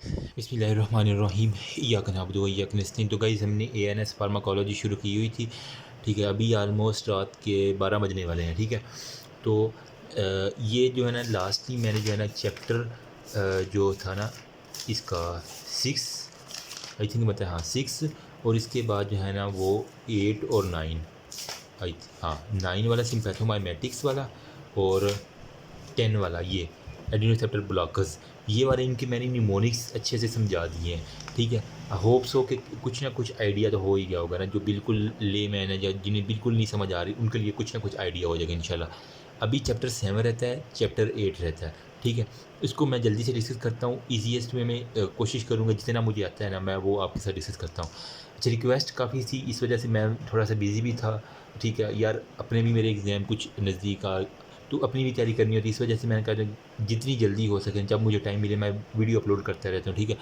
बिस्मिल्लाहिर्रहमानिर्रहीम इय्याक नअबुदु व इय्याक नस्तईन। तो गाइस हमने एएनएस फार्माकोलॉजी शुरू की हुई थी, ठीक है। अभी आलमोस्ट रात के 12 बजने वाले हैं, ठीक है। तो ये जो है ना लास्टली मैंने जो है ना चैप्टर जो था ना इसका 6 आई थिंक मतलब हाँ 6, और इसके बाद जो है ना वो 8 और 9 आई हाँ 9 वाला सिम्पैथोमाइमेटिक्स वाला और 10 वाला ये एडिनोसेप्टर ब्लॉकर्स, ये वाले इनके मैंने निमोनिक्स अच्छे से समझा दिए हैं, ठीक है। होप्स हो कि कुछ ना कुछ आइडिया तो हो ही गया होगा ना, जो बिल्कुल ले मैन है या जिन्हें बिल्कुल नहीं समझ आ रही उनके लिए कुछ ना कुछ आइडिया हो जाएगा इंशाल्लाह। अभी चैप्टर 7 रहता है, चैप्टर 8 रहता है, ठीक है। इसको मैं जल्दी से डिस्कस करता हूँ, ईजीएस्ट में मैं कोशिश करूँगा जितना मुझे आता है ना मैं वो आपके साथ डिस्कस करता हूँ। अच्छा, रिक्वेस्ट काफ़ी थी इस वजह से मैं थोड़ा सा बिज़ी भी था, ठीक है यार। अपने भी मेरे एग्ज़ाम कुछ नज़दीक आ, तो अपनी भी तैयारी करनी होती है, इस वजह से मैंने कहा जितनी जल्दी हो सके जब मुझे टाइम मिले मैं वीडियो अपलोड करता रहता हूँ, ठीक है।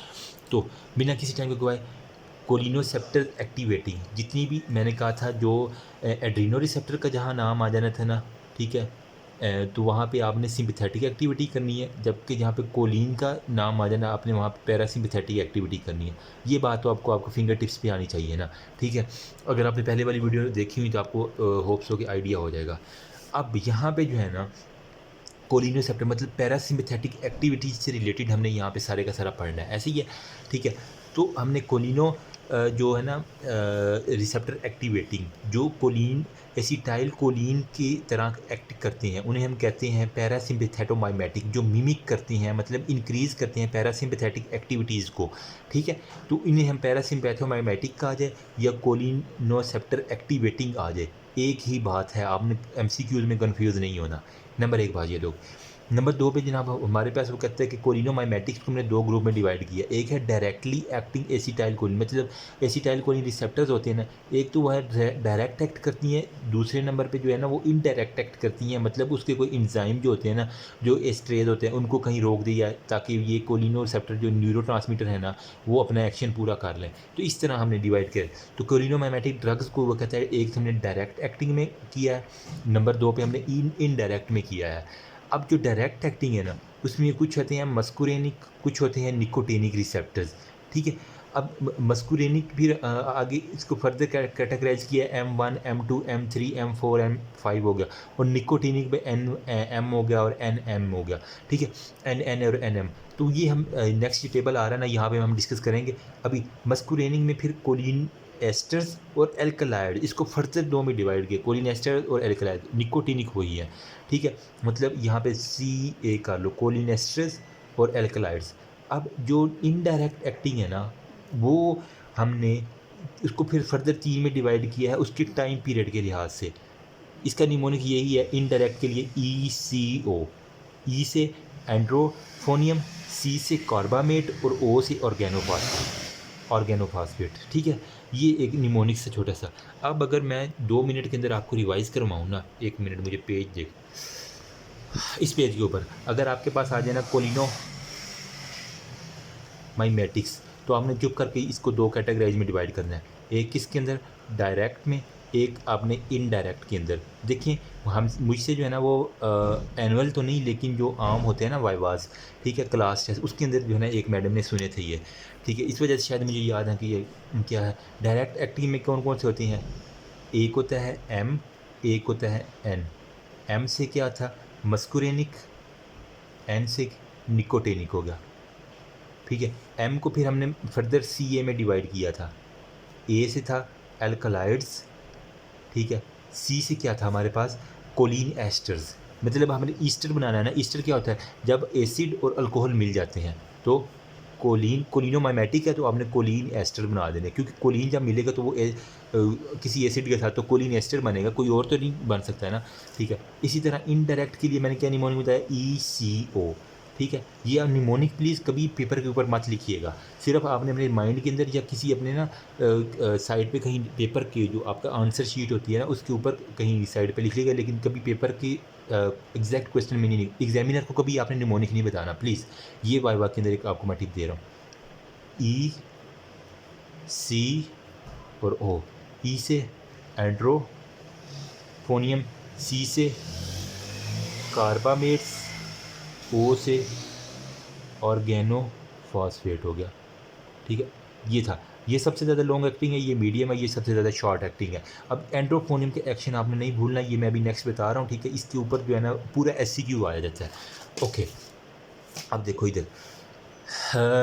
तो बिना किसी टाइम को गवाए कोलिनोसेप्टर एक्टिवेटिंग जितनी भी मैंने कहा था, जो एड्रीनो रिसेप्टर का जहाँ नाम आ जाना था ना, ठीक है। तो वहाँ पे आपने सिंपैथेटिक एक्टिविटी करनी है, जबकि जहाँ पे कोलिन का नाम आ जाना आपने वहाँ पे पैरासिम्पैथेटिक एक्टिविटी करनी है। ये बात तो आपको फिंगर टिप्स पे आनी चाहिए ना, ठीक है। अगर आपने पहले वाली वीडियो देखी हुई तो आपको होप्स हो कि आइडिया हो जाएगा। अब यहाँ पे जो है ना कोलिनोसेप्टर मतलब पैरासिम्पैथेटिक एक्टिविटीज से रिलेटेड हमने यहाँ पे सारे का सारा पढ़ना है, ऐसे ही है, ठीक है। तो हमने कोलिनो जो है ना रिसेप्टर एक्टिवेटिंग, जो कोलिन एसिटाइल कोलिन की तरह एक्ट करते हैं उन्हें हम कहते हैं पैरासिम्पैथेटोमाइमेटिक, जो मिमिक करते हैं मतलब इंक्रीज़ करते हैं पैरासिम्पैथेटिक एक्टिविटीज़ को, ठीक है। तो इन्हें हम पैरासिम्पैथोमाइमेटिक कहा जाए या कोलिनोसेप्टर एक्टिवेटिंग आ जाए, एक ही बात है, आपने एमसीक्यूज में कन्फ्यूज़ नहीं होना। नंबर 1 बात ये लोग। नंबर 2 पे जनाब हमारे पास वो कहते हैं कि कोलिनोमाइमेटिक्स को हमने 2 ग्रुप में डिवाइड किया। एक है डायरेक्टली एक्टिंग एसिटाइल कोलिन, मतलब एसिटाइल कोलिन रिसेप्टर्स होते हैं ना, एक तो वह डायरेक्ट एक्ट करती हैं, दूसरे नंबर पे जो है ना वो इनडायरेक्ट एक्ट करती हैं, मतलब उसके कोई एंजाइम जो होते हैं ना, जो एस्ट्रेज होते हैं उनको कहीं रोक दिया ताकि ये कोलिनो रिसेप्टर जो न्यूरोट्रांसमीटर है ना वो अपना एक्शन पूरा कर लें। तो इस तरह हमने डिवाइड किया। तो कोलिनोमाइमेटिक ड्रग्स को वो कहता है एक हमने डायरेक्ट एक्टिंग में किया है, नंबर 2 पे हमने इनडायरेक्ट में किया है। अब जो डायरेक्ट एक्टिंग है ना उसमें कुछ होते हैं मस्कुरेनिक, कुछ होते हैं निकोटेनिक रिसेप्टर्स, ठीक है। अब मस्कुरेनिक फिर आगे इसको फर्दर कैटेगराइज किया M1 M2 M3 M4 M5 हो गया, और निकोटिनिक में M हो गया और NM हो गया, ठीक है, NN और NM। तो ये हम नेक्स्ट टेबल आ रहा है ना यहाँ पे हम डिस्कस करेंगे। अभी मस्कुरेनिक में फिर कोलिन एस्टर्स और एल्कलाइड, इसको फर्दर 2 में डिवाइड किया, कोलिन एस्टर और एल्कलाइड, निकोटिनिक वही है, ठीक है। मतलब यहाँ पे CA कर लो, कोलिन एस्टर्स और एल्कलाइड्स। अब जो इनडायरेक्ट एक्टिंग है ना वो हमने उसको फिर फर्दर 3 में डिवाइड किया है उसके टाइम पीरियड के लिहाज से। इसका निमोनिक यही है इनडायरेक्ट के लिए ECO, ई से एंड्रोफोनियम, C से कार्बामेट और O से ऑर्गेनोफॉस्फेट, ठीक है। ये एक निमोनिक से छोटा सा। अब अगर मैं 2 मिनट के अंदर आपको रिवाइज़ करवाऊँ ना, 1 मिनट मुझे पेज देख, इस पेज के ऊपर अगर आपके पास आ जाए ना कोलिनो माइमेटिक्स, तो आपने चुप करके इसको 2 कैटेगराइज में डिवाइड करना है, एक किसके अंदर डायरेक्ट में, एक आपने इनडायरेक्ट के अंदर। देखिए हम मुझसे जो है ना वो एनुअल तो नहीं लेकिन जो आम होते हैं ना वाइवास, ठीक है, क्लास टेस्ट, उसके अंदर जो है ना एक मैडम ने सुने थे ये, ठीक है। इस वजह से शायद मुझे याद है कि ये क्या है। डायरेक्ट एक्टिंग में कौन कौन से होती हैं, एक होता है M, एक होता है N। M से क्या था मस्कुरेनिक, N से निकोटेनिक हो गया, ठीक है। M को फिर हमने फर्दर CA में डिवाइड किया था, A से था एल्कलाइड्स, ठीक है। C से क्या था हमारे पास कोलिन एस्टर्स, मतलब हमने ईस्टर बनाना है ना। ईस्टर क्या होता है, जब एसिड और अल्कोहल मिल जाते हैं तो कोलिनोमाइमेटिक है तो आपने कोलिन एस्टर बना देने, क्योंकि कोलिन जब मिलेगा तो वो किसी एसिड के साथ तो कोलिन एस्टर बनेगा, कोई और तो नहीं बन सकता है ना, ठीक है। इसी तरह इनडायरेक्ट के लिए मैंने क्या निमोनिक बताया ECO, ठीक है। ये आप निमोनिक प्लीज़ कभी पेपर के ऊपर मत लिखिएगा, सिर्फ आपने अपने माइंड के अंदर या किसी अपने ना साइड पे कहीं पेपर की जो आपका आंसर शीट होती है ना उसके ऊपर कहीं साइड पे लिख लीजिएगा, लेकिन कभी पेपर की एग्जैक्ट क्वेश्चन में नहीं, एग्जामिनर को कभी आपने निमोनिक नहीं बताना प्लीज़। ये वाइवा के अंदर एक आपको मैं टिप दे रहा हूँ, EC और O। E से एंड्रोफोनियम, C से कार्बामेट्स, O से ऑर्गेनो फॉस्फेट हो गया, ठीक है। ये था, ये सबसे ज़्यादा लॉन्ग एक्टिंग है, ये मीडियम है, ये सबसे ज़्यादा शॉर्ट एक्टिंग है। अब एंड्रोफोनियम के एक्शन आपने नहीं भूलना, ये मैं अभी नेक्स्ट बता रहा हूँ, ठीक है। इसके ऊपर जो है ना पूरा SCQ आया जाता है। ओके, अब देखो इधर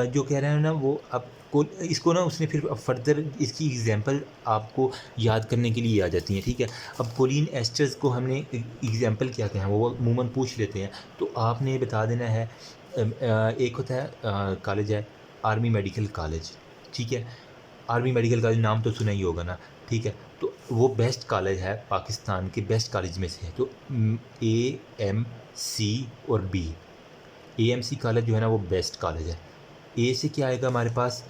जो कह रहे हैं ना वो अब को इसको ना उसने फिर फर्दर इसकी एग्जांपल आपको याद करने के लिए आ जाती हैं, ठीक है। अब कोलिन एस्टर्स को हमने एग्जांपल क्या क्या है वो अमूमन पूछ लेते हैं, तो आपने बता देना है एक होता है कॉलेज है आर्मी मेडिकल कॉलेज, ठीक है। आर्मी मेडिकल कॉलेज नाम तो सुना ही होगा ना, ठीक है। तो वो बेस्ट कॉलेज है, पाकिस्तान के बेस्ट कॉलेज में से है। तो AMC और B, AMC कॉलेज जो है ना वो बेस्ट कॉलेज है। ए से क्या आएगा हमारे पास,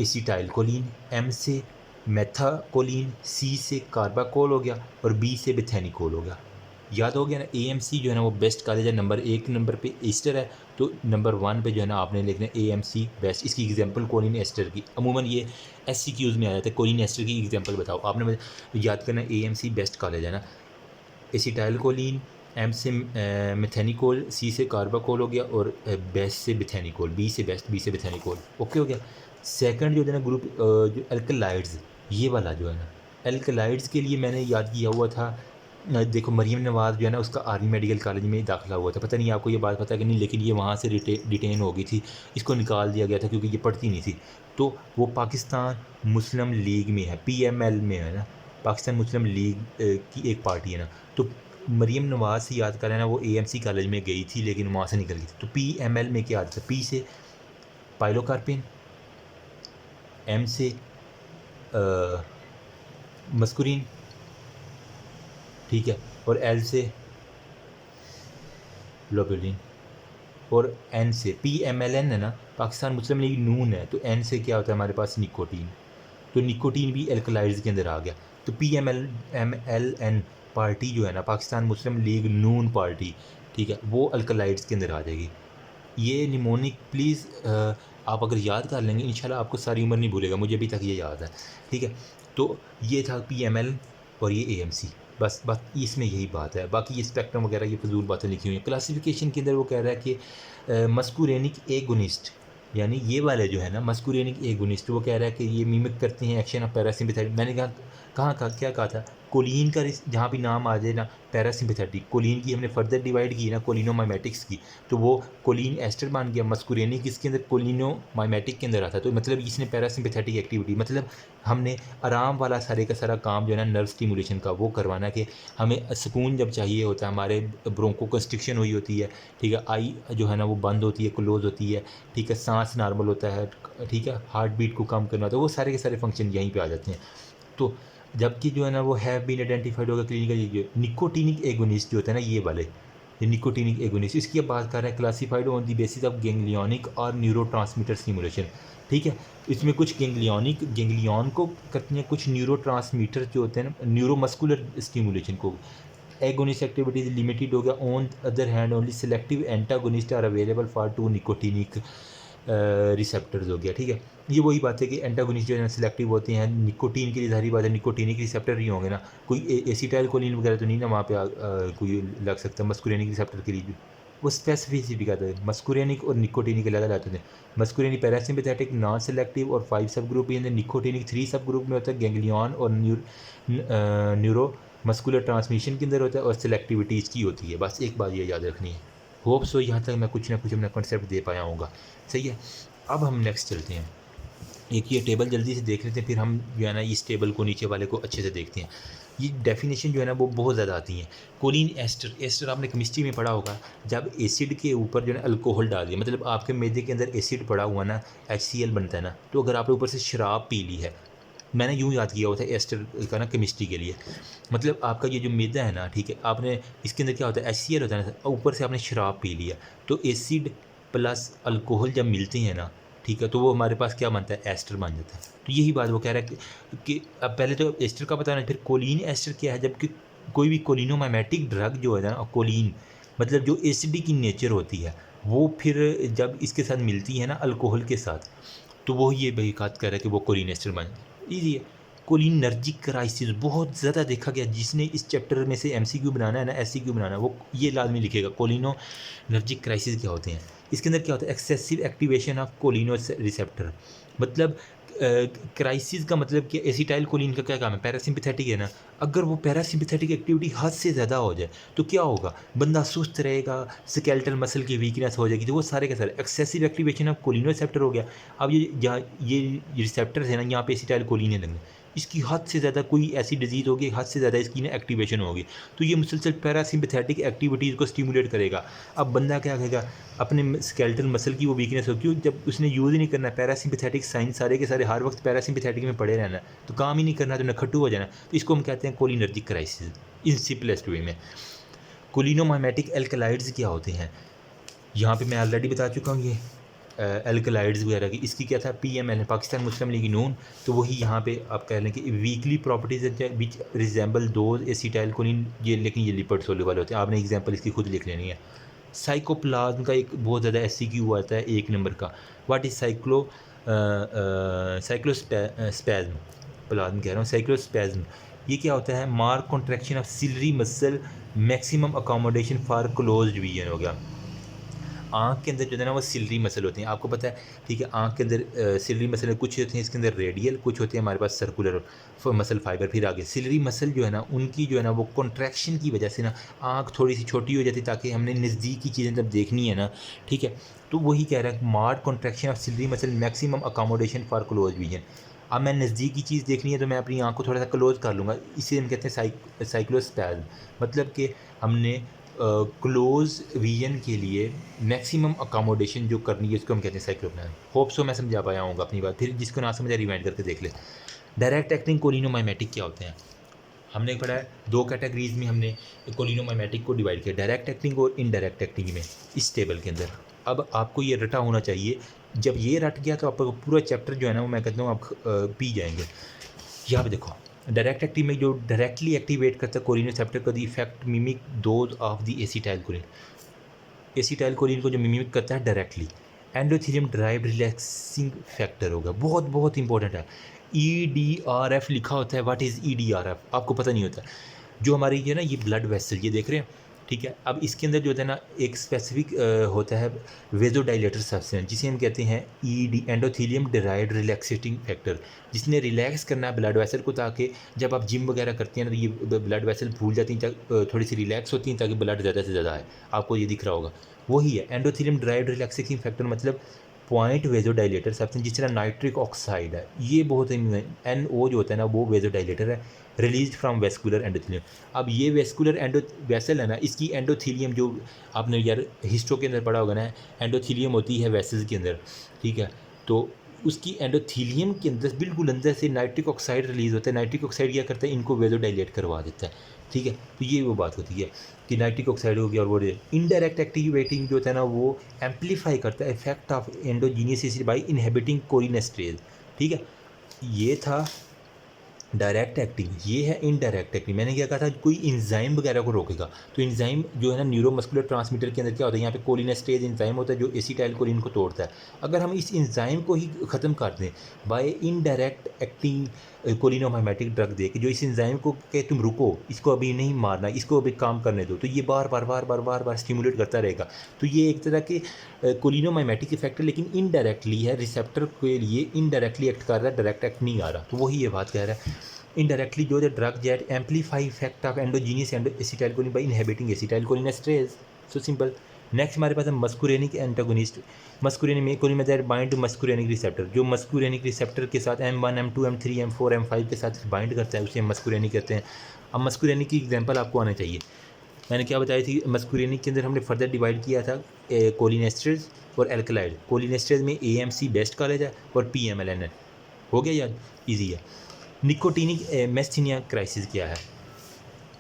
एसिटाइल कोलिन, M से मेथाकोलिन, C से कार्बाकोल हो गया और B से बेथेनिकोल हो गया। याद हो गया ना। AMC जो है ना वो बेस्ट कॉलेज है, नंबर 1 नंबर पे ईस्टर है, तो नंबर 1 पे जो है ना आपने लिखना है AMC बेस्ट। इसकी एग्जांपल कोलिन एस्टर की, अमूमन ये SCQs में आ जाता है, कोलिन एस्टर की एग्जांपल बताओ। आपने याद करना है AMC बेस्ट कॉलेज है ना। एसिटाइल कोलिन, M से मेथेनिकोल, C से कार्बाकोल हो गया और बेस्ट से बेथेनिकोल, B से बेस्ट, B से बेथेनिकोल। ओके हो गया। सेकंड जो है ना ग्रुप जो एल्कलाइड्स, ये वाला जो है ना एल्कलाइड्स के लिए मैंने याद किया हुआ था। देखो मरीम नवाज़ जो है ना उसका आर्मी मेडिकल कॉलेज में दाखिला हुआ था, पता नहीं आपको ये बात पता है कि नहीं, लेकिन ये वहाँ से डिटेन हो गई थी, इसको निकाल दिया गया था क्योंकि ये पढ़ती नहीं थी। तो वो पाकिस्तान मुस्लिम लीग में है, PML में है ना, पाकिस्तान मुस्लिम लीग की एक पार्टी है ना। तो मरीम नवाज़ से याद करें ना, वो AMC कॉलेज में गई थी लेकिन वहाँ से निकल गई थी। तो PML में क्या आता है, P से पाइलोकार्पिन, M से मस्कुरीन, ठीक है, और L से लोबुलिन, और N से PMLN है ना, पाकिस्तान मुस्लिम लीग नून है, तो N से क्या होता है हमारे पास, निकोटीन। तो निकोटीन भी एल्कलाइड्स के अंदर आ गया। तो PMLN पार्टी जो है ना, पाकिस्तान मुस्लिम लीग नून पार्टी, ठीक है, वो अल्कलाइड्स के अंदर आ जाएगी। ये निमोनिक प्लीज़ आप अगर याद कर लेंगे इंशाल्लाह आपको सारी उम्र नहीं भूलेगा, मुझे अभी तक ये याद है, ठीक है। तो ये था PML और ये AMC, बस इसमें यही बात है। बाकी ये स्पेक्ट्रम वगैरह ये फजूल बातें लिखी हुई हैं। क्लासिफिकेशन के अंदर वो कह रहा है कि मस्कुरेनिक एगोनिस्ट, यानी ये वाले जो है ना मस्कुरेनिक एगोनिस्ट, वो कह रहा है कि ये मिमिक करते हैं एक्शन ऑफ पैरासिम्पैथेटिक। मैंने कहा क्या कहा था, कोलिन का जहाँ भी नाम आ जाए ना पैरासिम्पैथेटिक, कोलिन की हमने फर्दर डिवाइड की ना कोलिनोमाइमेटिक्स की, तो वो कोलिन एस्टर बन गया। मस्कुरेनिक इसके अंदर कोलिनोमाइमेटिक के अंदर आता है, तो मतलब इसने पैरासिम्पैथेटिक एक्टिविटी, मतलब हमने आराम वाला सारे का सारा काम जो है ना नर्व स्टिमुलेशन का वो करवाना, कि हमें सुकून जब चाहिए होता है, हमारे ब्रोंको कंस्ट्रिक्शन हुई होती है, ठीक है, आई जो है ना वो बंद होती है, क्लोज होती है, ठीक है, सांस नॉर्मल होता है, ठीक है, हार्ट बीट को कम करना होता है, वो सारे के सारे फंक्शन यहीं पे आ जाते हैं। तो जबकि जो है ना वो हैव बीन आइडेंटिफाइड होगा क्लिनिकल, ये निकोटिनिक एगोनिस्ट जो होता है ना, ये वाले ये निकोटिनिक एगोनिस्ट, इसकी अब बात कर रहे हैं, classified on the basis of ganglionic और न्यूरोट्रांसमीटर स्टिमुलेशन, ठीक है। इसमें कुछ गैंग्लियन को करती हैं, कुछ न्यूरोट्रांसमीटर जो होते हैं ना न्यूरोमस्कुलर स्टिमुलेशन को। एगोनिस्ट एक्टिविटीज लिमिटेड हो गया। On other hand only selective antagonist are available for two nicotinic receptors हो गया, ठीक है। ये वही बात है कि एंटागोनिस्ट जो है सिलेक्टिव होते हैं निकोटीन के लिए, सारी बात है निकोटिनिक रिसेप्टर ही होंगे ना, कोई एसिटाइल कोलिन वगैरह तो नहीं ना वहाँ पे कोई लग सकता है मस्कुरेनिक रिसेप्टर के लिए। वो स्पेसिफिसिटी का है, मस्कुरेनिक और निकोटिनिक अलग अलग होते हैं। मस्कुरेनिक पैरासिम्पैथेटिक नॉन सेलेक्टिव और 5 सब ग्रुप ही, निकोटिनिक 3 सब ग्रुप में होता है, गैंग्लियन और न्यूरो मस्कुलर ट्रांसमिशन के अंदर होता है, और सिलेक्टिविटी इसकी होती है। बस एक बात ये याद रखनी है। होप सो यहाँ तक मैं कुछ ना कुछ अपना कॉन्सेप्ट दे पाया होगा, सही है। अब हम नेक्स्ट चलते हैं, एक ये टेबल जल्दी से देख लेते हैं, फिर हम जो है ना इस टेबल को नीचे वाले को अच्छे से देखते हैं। ये डेफिनेशन जो है ना वो बहुत ज़्यादा आती हैं। कोलिन एस्टर आपने केमिस्ट्री में पढ़ा होगा, जब एसिड के ऊपर जो है ना अल्कोहल डाल दिया, मतलब आपके मैदे के अंदर एसिड पड़ा हुआ ना, HCl बनता है ना, तो अगर आपने ऊपर से शराब पी ली है, मैंने यूँ याद किया हुआ था एस्टर का ना केमिस्ट्री के लिए, मतलब आपका ये जो मैदा है ना, ठीक है, आपने इसके अंदर क्या होता है HCl होता है ना, ऊपर से आपने शराब पी लिया, तो एसिड प्लस अल्कोहल जब मिलते हैं ना, ठीक है, तो वो हमारे पास क्या बनता है, एस्टर बन जाता है। तो यही बात वो कह रहा है कि अब पहले तो एस्टर का बताना, फिर कोलिन एस्टर क्या है, जबकि कोई भी कोलिनोमाइमेटिक ड्रग जो है ना, कोलिन मतलब जो एसिडिक की नेचर होती है, वो फिर जब इसके साथ मिलती है ना अल्कोहल के साथ, तो वो ये बात कर रहा है कि वो कोलिन एस्टर बन ईजी है। कोलिनर्जिक क्राइसिस बहुत ज़्यादा देखा गया। जिसने इस चैप्टर में से एमसीक्यू बनाना है ना, एससीक्यू बनाना है, वो ये लाजमी लिखेगा कोलिनर्जिक क्राइसिस क्या होते हैं। इसके अंदर क्या होता है, एक्सेसिव एक्टिवेशन ऑफ कोलिनो रिसेप्टर। मतलब क्राइसिस का मतलब कि एसिटाइल कोलिन का क्या काम है, पैरासिम्पैथेटिक है ना। अगर वो पैरासिम्पैथेटिक एक्टिविटी हद से ज़्यादा हो जाए तो क्या होगा, बंदा सुस्त रहेगा, स्केलेटल मसल की वीकनेस हो जाएगी। तो वो सारे के सारे एक्सेसिव एक्टिवेशन ऑफ कोलिनो रिसेप्टर हो गया। अब ये रिसेप्टर है ना, यहाँ पे एसिटाइल कोलिन लगने, इसकी हद से ज़्यादा कोई ऐसी डिजीज़ होगी, हद से ज़्यादा इसकी ना एक्टिवेशन होगी, तो ये मुसलसल पैरासिम्पैथेटिक एक्टिविटीज़ को स्टिमुलेट करेगा। अब बंदा क्या कहेगा, अपने स्केलेटल मसल की वो वीकनेस होगी, क्यों, जब उसने यूज़ ही नहीं करना पैरासिम्पैथेटिक साइन, सारे के सारे हर वक्त पैरासिम्पैथेटिक में पड़े रहना, तो काम ही नहीं करना, तो नखट्टू हो जाना। तो इसको हम कहते हैं cholinergic crisis in simplest way में। कोलिनोमाइमेटिक एल्कलाइड्स क्या होते हैं, यहाँ पे मैं ऑलरेडी बता चुका हूँ। ये एल्कलाइड्स वगैरह की, इसकी क्या था, पीएमएल है, पाकिस्तान मुस्लिम लीग नून। तो वही यहाँ पे आप कह लें कि weekly properties which resemble those acetyl choline, ये लेकिन ये लिपिड सोल्यूबल होते हैं। आपने एग्जांपल इसकी खुद लिख लेनी है। साइकोप्लाज्म का एक बहुत ज़्यादा एससीक्यू आता है 1 नंबर का, व्हाट इज़ साइक्लोस्पैज्म, प्लाज्म कह रहा हूँ, साइक्लोस्पैज्म। ये क्या होता है, mark contraction of ciliary muscle, maximum accommodation for closed vision हो गया। आँख के अंदर जो है ना वो सिलरी मसल होते हैं, आपको पता है, ठीक है। आँख के अंदर सिलरी मसल कुछ होते हैं इसके अंदर रेडियल, कुछ होते हैं हमारे पास सर्कुलर मसल फाइबर। फिर आगे सिलरी मसल जो है ना, उनकी जो है ना वो कॉन्ट्रैक्शन की वजह से ना आँख थोड़ी सी छोटी हो जाती है, ताकि हमने नज़दीक की चीज़ें जब देखनी है ना, ठीक है। तो वही कह रहा है, marked contraction of ciliary muscle, maximum accommodation for close vision. अब मैं नज़दीक की चीज़ देखनी है तो मैं अपनी आँख को थोड़ा सा क्लोज कर लूँगा, इसे हम कहते हैं साइक्लोस्पैज्म। मतलब कि हमने क्लोज विजन के लिए मैक्सिमम अकोमोडेशन जो करनी है, इसको हम कहते हैं साइक्लोप्लाज्म। होप सो मैं समझा पाया हूँ अपनी बात। फिर जिसको ना समझा रिवाइंड करके देख ले। डायरेक्ट एक्टिंग कोलिनोमाइमेटिक क्या होते हैं, हमने पढ़ा है 2 कैटेगरीज में हमने कोलिनोमाइमेटिक को डिवाइड किया, डायरेक्ट एक्टिंग और इनडायरेक्ट एक्टिंग में, इस टेबल के अंदर। अब आपको ये रटा होना चाहिए, जब ये रट गया तो आपको पूरा चैप्टर जो है ना वो मैं कहता हूँ आप पी जाएंगे। यहाँ पे देखो, डायरेक्ट एक्टिव में जो डायरेक्टली एक्टिवेट करता है कोलिन रिसेप्टर का, the effect mimic those of the acetyl choline. Acetyl choline को जो मिमिक करता है directly, endothelium derived relaxing factor होगा, बहुत बहुत इंपॉर्टेंट है। EDRF लिखा होता है, व्हाट इज़ EDRF आपको पता नहीं होता। जो हमारी ये ना ये ब्लड वेसल, ये देख रहे हैं, ठीक है। अब इसके अंदर जो होता है ना एक स्पेसिफिक होता है वेजोडाइलेटर सब्सटेंस, जिसे हम कहते हैं एंडोथेलियम डिराइव्ड रिलैक्सेटिंग फैक्टर, जिसने रिलैक्स करना है ब्लड वेसल को, ताकि जब आप जिम वगैरह करते हैं ना तो ये ब्लड वेसल फूल जाती हैं, थोड़ी सी रिलैक्स होती हैं, ताकि ब्लड ज़्यादा से ज़्यादा आए। आपको ये दिख रहा होगा, वही है एंडोथेलियम डिराइव्ड रिलैक्सेटिंग फैक्टर, मतलब पॉइंट वेजोडाइलेटर सब्सटेंस। जिस तरह नाइट्रिक ऑक्साइड है, ये बहुत ही NO जो होता है ना वो वेजोडाइलेटर है, रिलीज फ्रॉम वेस्कुलर एंडोथेलियम। अब ये वेस्कुलर वेसल है ना, इसकी एंडोथेलियम जो आपने यार हिस्टो के अंदर पढ़ा होगा ना, एंडोथेलियम होती है वेसल्स के अंदर, ठीक है। तो उसकी एंडोथेलियम के अंदर बिल्कुल अंदर से नाइट्रिक ऑक्साइड रिलीज होता है। नाइट्रिक ऑक्साइड क्या करता है, इनको वेजोडाइलेट करवा देता है, ठीक है। तो ये वो बात होती है कि नाइट्रिक ऑक्साइड हो गया। और वो इनडायरेक्ट एक्टिवेटिंग जो होता है ना वो एम्पलीफाई करता है effect of endogenous acid by inhibiting cholinesterase, ठीक है। ये था डायरेक्ट एक्टिंग, ये है इनडायरेक्ट एक्टिंग। मैंने क्या कहा था, कोई इंजाइम वगैरह को रोकेगा, तो इंजाइम जो है ना न्यूरोमस्कुलर ट्रांसमीटर के अंदर क्या होता है, यहाँ पे कोलिनेस्टेज इंजाइम होता है जो एसिटाइल कोलिन को तोड़ता है। अगर हम इस इंजाइम को ही ख़त्म कर दें बाय इनडायरेक्ट एक्टिंग कोलिनोमाइमेटिक ड्रग दे के, जो इस इंजाइम को कहे तुम रुको, इसको अभी नहीं मारना, इसको अभी काम करने दो, तो ये बार बार स्टिमुलेट करता रहेगा। तो ये एक तरह के कोलिनोमाइमेटिक इफेक्ट है, लेकिन इनडायरेक्टली है, रिसेप्टर के लिए इनडायरेक्टली एक्ट कर रहा है, डायरेक्ट एक्ट नहीं आ रहा। तो वही ये बात कह रहा है, इनडायरेक्टली जो the drug that amplify effect of endogenous acetylcholine by inhibiting acetylcholinesterase. So simple. Next हमारे पास है muscarinic antagonist. Muscarinic choline that bind to muscarinic receptor, जो मस्कुरेनिक रिसेप्टर के साथ M1 M2 M3 M4 M5 के साथ bind करता है, उसे हम मस्कुरेनिक कहते हैं। अब मस्कुरेनिक की एग्जांपल आपको आना चाहिए। मैंने क्या बताई थी, मस्कुरेनिक के अंदर हमने फर्दर डिवाइड किया था कोलिनेस्ट्रेज और एल्कलाइड। कोलिनेस्ट्रेज में AMC बेस्ट कॉलेज है और PMLN हो गया याद, ईजी है। निकोटीनिक मैस्थीनिया क्राइसिस क्या है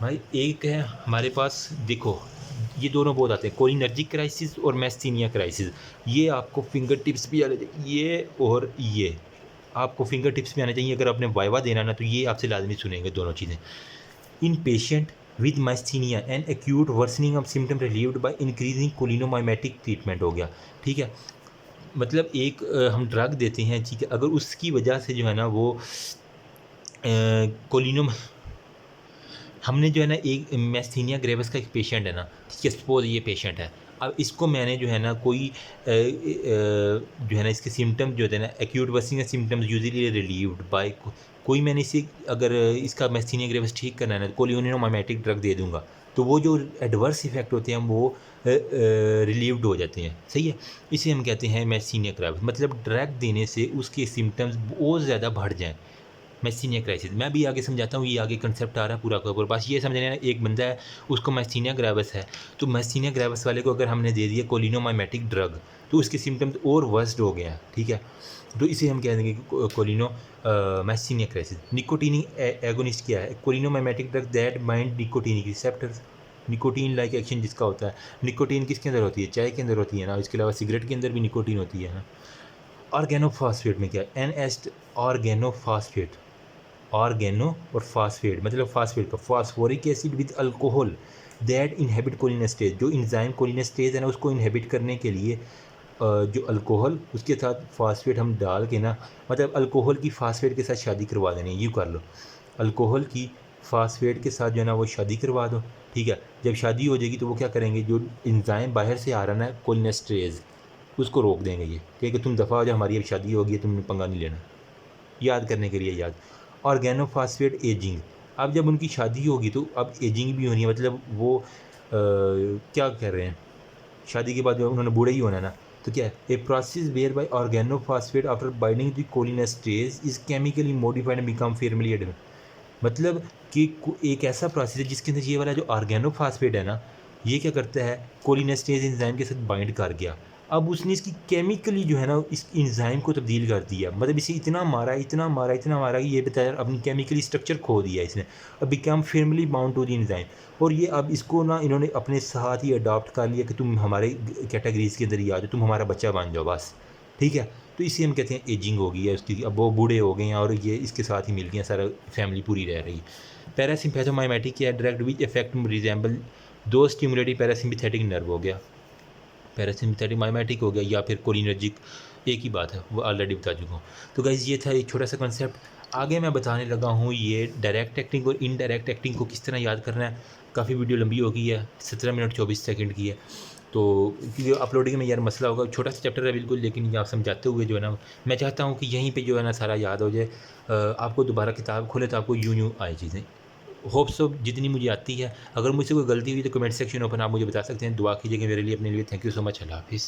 भाई, एक है हमारे पास, देखो ये दोनों बहुत आते हैं, कोलिनर्जिक क्राइसिस और मैस्थीनिया क्राइसिस। ये आपको फिंगर टिप्स भी आने चाहिए, ये और ये आपको फिंगर टिप्स भी आने चाहिए। अगर आपने वाइवा देना ना तो ये आपसे लाजमी सुनेंगे दोनों चीज़ें। In patient with myasthenia and acute worsening of symptom relieved by increasing cholinomimetic treatment हो गया, ठीक है। मतलब एक हम ड्रग देते हैं, ठीक है, अगर उसकी वजह से जो है ना वो कोलिनो हमने जो है ना एक मैस्थीनिया ग्रेविस का एक पेशेंट है ना, ठीक है, सपोज ये पेशेंट है। अब इसको मैंने जो है ना कोई जो है ना इसके सिम्टम जो होते हैं ना acute worsening symptoms usually relieved by कोई मैंने इसे अगर इसका मैस्थीनिया ग्रेविस ठीक करना है ना कोलियोनिमाइमेटिक ड्रग दे दूंगा तो वो जो एडवर्स इफेक्ट होते हैं वो रिलीव्ड हो जाते हैं, सही है। इसे हम कहते हैं मैस्थीनिया ग्रेविस, मतलब ड्रग देने से उसके सिम्टम्स बहुत ज़्यादा बढ़ जाएँ। मैस्थीनिया क्राइसिस मैं भी आगे समझाता हूँ, ये आगे कंसेप्ट आ रहा है पूरा का पूरा। बस ये समझ लेना एक बंदा है उसको मैस्थीनिया ग्रेविस है, तो मैस्थीनिया ग्रेविस वाले को अगर हमने दे दिया कोलिनोमाइमेटिक ड्रग तो उसके सिम्टम्स और वर्स्ट हो गए हैं, ठीक है। तो इसे हम कह देंगे कि cholino myasthenia crisis. Nicotinic agonist क्या है? Cholinomimetic drug that bind nicotinic receptors, nicotine like action जिसका होता है। निकोटीन किसके अंदर होती है? चाय के अंदर होती है ना, इसके अलावा सिगरेट के अंदर भी निकोटीन होती है ना। ऑर्गेनोफॉस्फेट में क्या है? एन-एस्ट ऑर्गेनोफॉस्फेट, ऑर्गेनो और फास्फेट मतलब फास्फेट का phosphoric acid with alcohol that inhibit cholinesterase, जो इंजाइम कोलिनेस्टेज है ना उसको इनहेबिट करने के लिए जो अल्कोहल उसके साथ फास्फेट हम डाल के ना, मतलब अल्कोहल की फास्फेट के साथ शादी करवा देनी है, यूँ कर लो। अल्कोहल की फास्फेट के साथ जो है ना वो शादी करवा दो, ठीक है। जब शादी हो जाएगी तो वो क्या करेंगे, जो इंजाइम बाहर से आ रहा ना कोलिनेस्टेज उसको रोक देंगे ये, ठीक है, तुम दफ़ा हो जाओ, हमारी अब शादी होगी, तुमने पंगा नहीं लेना। याद करने के लिए याद। ऑर्गेनोफॉस्फेट एजिंग, अब जब उनकी शादी होगी तो अब एजिंग भी होनी है, मतलब वो क्या कर रहे हैं, शादी के बाद उन्होंने बूढ़े ही होना है ना, तो क्या है, a process whereby organophosphate after binding the cholinesterase is chemically modified and become family admit, मतलब कि एक ऐसा प्रोसेस है जिसके अंदर ये वाला जो ऑर्गेनोफॉस्फेट है ना ये क्या करता है, कोलिनेस्टेज एंजाइम के साथ बाइंड कर गया। अब उसने इसकी केमिकली जो है ना इस एंजाइम को तब्दील कर दिया, मतलब इसे इतना मारा इतना मारा इतना मारा कि ये बताया अपनी केमिकली स्ट्रक्चर खो दिया इसने। अब become firmly bound to the enzyme, और ये अब इसको ना इन्होंने अपने साथ ही अडॉप्ट कर लिया कि तुम हमारे कैटेगरीज के अंदर ही आ जाओ, तुम हमारा बच्चा बन जाओ बस, ठीक है। तो इसे हम कहते हैं एजिंग हो गई है उसकी, अब वो बूढ़े हो गए हैं और ये इसके साथ ही मिल गए हैं, सारा फैमिली पूरी रह रही है। पैरासिम्पैथोमाइमेटिक या डायरेक्ट विच इफेक्ट रिजेंबल दो स्टिमुलेटिव पैरासिम्पैथेटिक नर्व हो गया, पैरासिम्पैथेटिक माइमेटिक हो गया, या फिर कोलिनर्जिक, एक ही बात है, वो ऑलरेडी बता चुका हूँ। तो गाइज़ ये था एक छोटा सा कंसेप्ट। आगे मैं बताने लगा हूँ ये डायरेक्ट एक्टिंग और इनडायरेक्ट एक्टिंग को किस तरह याद करना है। काफ़ी वीडियो लंबी हो गई है, 17 मिनट 24 सेकंड की है, तो वीडियो अपलोडिंग में यार मसला होगा, छोटा सा चैप्टर है बिल्कुल, लेकिन ये आप समझाते हुए जो है ना मैं चाहता हूँ कि यहीं पे जो है ना सारा याद हो जाए। आपको दोबारा किताब खोले तो आपको यूँ आए चीज़ें, होप सो जितनी मुझे आती है। अगर मुझसे कोई गलती हुई तो कमेंट सेक्शन ओपन आप मुझे बता सकते हैं। दुआ कीजिएगा मेरे लिए, अपने लिए। Thank you so much. अल्लाह हाफिज़।